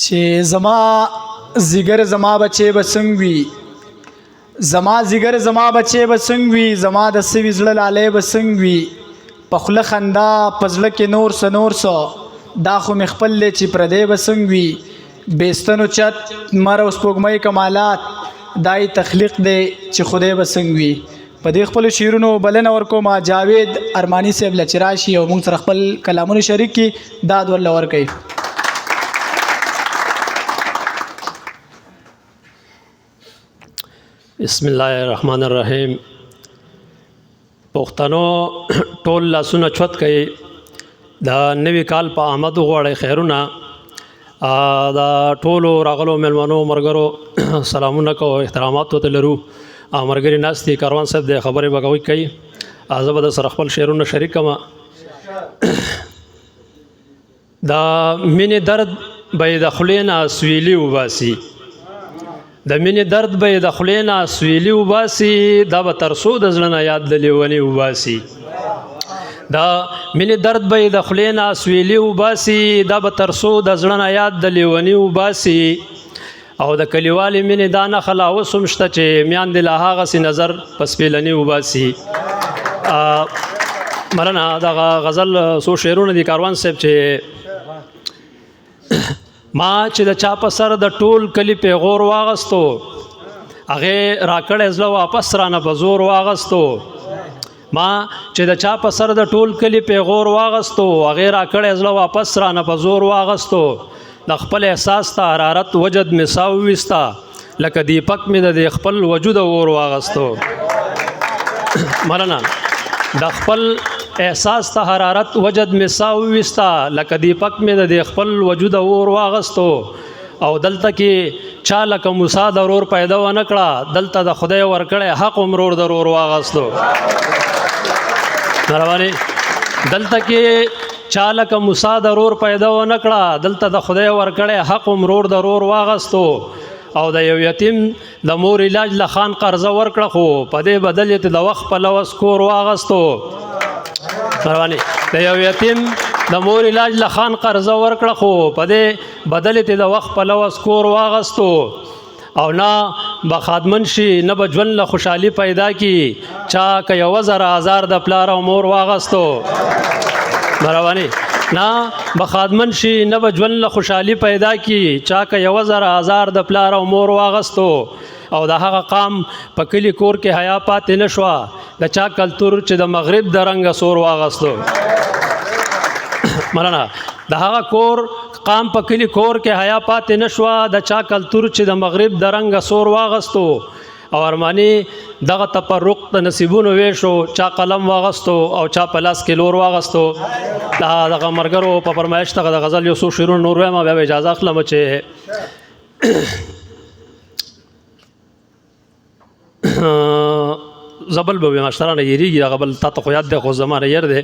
چې زما زیګر زما بچي به څنګه وي، زما زیګر زما بچي به څنګه وي، زما د سوي زړه لالی به څنګه وي. په خوله خندا په زړه کې نور څه نور څه، دا خو مې خپل دی چې پردی به څنګه وي. بیستنو چت مر او سپوږمۍ کمالات دای تخلیق دی چې خدای به څنګه وي. په دې خپلو شعرونو بلنه ورکوم جاوید ارماني صاحب له چې راشي او موږ سره خپل کلامونه شریک کړي، داد ورله ورکوي. بسم الله الرحمن الرحیم. پښتنو ټول لاسونه چوت کوي، د نوي کال په آمد غواړي خیرونه. دا ټولو راغلو مېلمنو ملګرو سلامونه کوو، احترامات ورته لرو. ملګري ناست دي، کاروان صاحب د خبرې بګوي کوي، زه به در سره خپل شعرونه شریک کړم. دا مینې درد به یې د خولې نه سویلي وباسي، د مینې درد به یې د خولې نه سویلي وباسي، دا به تر څو د زړه نه یاد د لیوني وباسي. دا مینې درد به یې د خولې نه سویلي وباسي، دا به تر څو د زړه نه یاد د لیوني وباسي. او د کلیوالې مینې دا نښه لا اوس هم شته چې میاندې لا هغسې نظر په سپېلني وباسي. مننه. دغه غزل څو شعرونه دي کاروان صاحب چې ما چې د چا په سر د ټول کلي پیغور واغستو، هغې راکړی زړه واپس رانه په زور واغستو. ما چې د چا په سر د ټول کلي پیغور واغستو، هغې راکړی زړه واپس رانه په زور واغستو. د خپل احساس ته حرارت وجد مې سا وویستا، لکه دیپک مې د دې خپل وجود اور واغستو. مننه. د خپل احساس ته حرارت وجد مې سا وویستا، لکه دیپک مې د دې خپل وجود اور واغستو. او دلته کې چا لکه موسی درور پیدا ونه کړه، دلته د خدای ورکړی حق مرور درور واغستو. مهرباني. دلته کې چا لکه موسی درور پیدا ونه کړه، دلته د خدای ورکړی حق مرور درور واغستو. او د یو یتیم د مور علاج له خان قرضه ورکړه، خو په دې بدل یې د وخت په لوس کور واغستو. مهرباني. د یو یتیم د مور علاج له خان قرضه ورکړه، خو په دې بدل یې د وخت په لوس کور واغستو. او نه به خادمن شي، نه به ژوند له خوشحالي پیدا کی، چا که یوه زره هزار د پلار او مور واغستو. مهرباني. نه به خادمن شي، نه به ژوند له خوشحالي پیدا کی، چا که یوه زره هزار د پلار او مور واغستو. او د هغه قام په کلي کور کې حیا پاتې نه شوه، د چا کلتور چې د مغرب د رنګه سور واغستو. مننه. د هغه کور قام په کلي کور کې حیا پاتې نه شوه، د چا کلتور چې د مغرب د رنګه سور واغستو. او ارماني دغه تفرق د نصیبونو ویشو، چا قلم واغستو او چا په لاس کې لور واغستو. دغه ملګرو په فرمایش دغه د غزل یو څو شعرونه نور وایم، بیا به اجازه اخلم چې زبل به وایم. اشترانه یېرېږي هغه بل تا ته خو یاد دی، خو زما نه ير دی.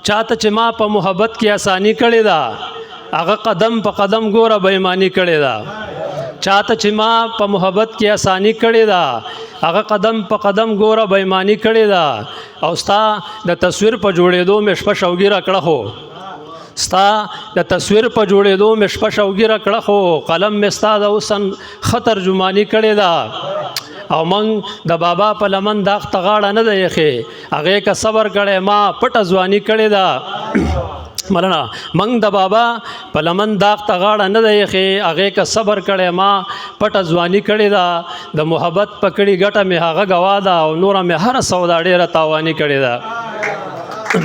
چاته چې ما په محبت کې آسانی کړې ده، هغه قدم په قدم ګوره بېماني کړې ده. چاته چې ما په محبت کې آسانی کړې ده، هغه قدم په قدم ګوره بېماني کړې ده. او ستا د تصویر په جوړېدو مې شپه شوګیره کړه، خو ستا د تصویر په جوړېدو مې شپه شوګیره کړه، خو قلم مې ستا د حسن ښه ترجماني کړې ده. او موږ د بابا په لمن داغ ته غاړه نه ده ایښې، هغې که صبر کړی ما پټه ځواني کړې ده. مننه. موږ د بابا په لمن داغ ته غاړه نه ده ایښې، هغې که صبر کړی ما پټه ځواني کړې ده. د محبت په کړي ګټه مې هغه ګوا ده، او نوره مې هره سودا ډېره تاواني کړې ده.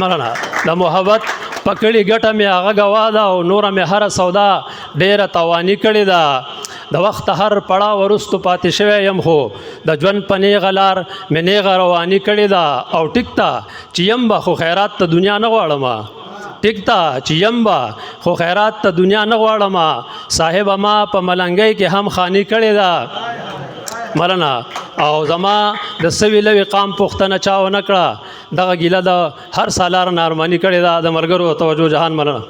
مننه. د محبت په کړي ګټه مې هغه ګوا ده، او نوره مې هره سودا ډېره تاواني کړې ده. د وخت هر پړاو وروستو پاتې شوی یم، خو د ژوند په نیغه لار مې نیغه رواني کړې ده. او ټیک ته چې یم به خو خیرات ته دنیا نه غواړم، ټیک ته چې یم به خو خیرات ته دنیا نه غواړم، صاحب ما په ملنګۍ کې هم خاني کړې ده. مننه. او زما د سوي لوي قام پوښتنه چا ونه کړه، دغه ګیله د هر سالار نه ارماني کړې ده. د ملګرو توجه جهان. مننه.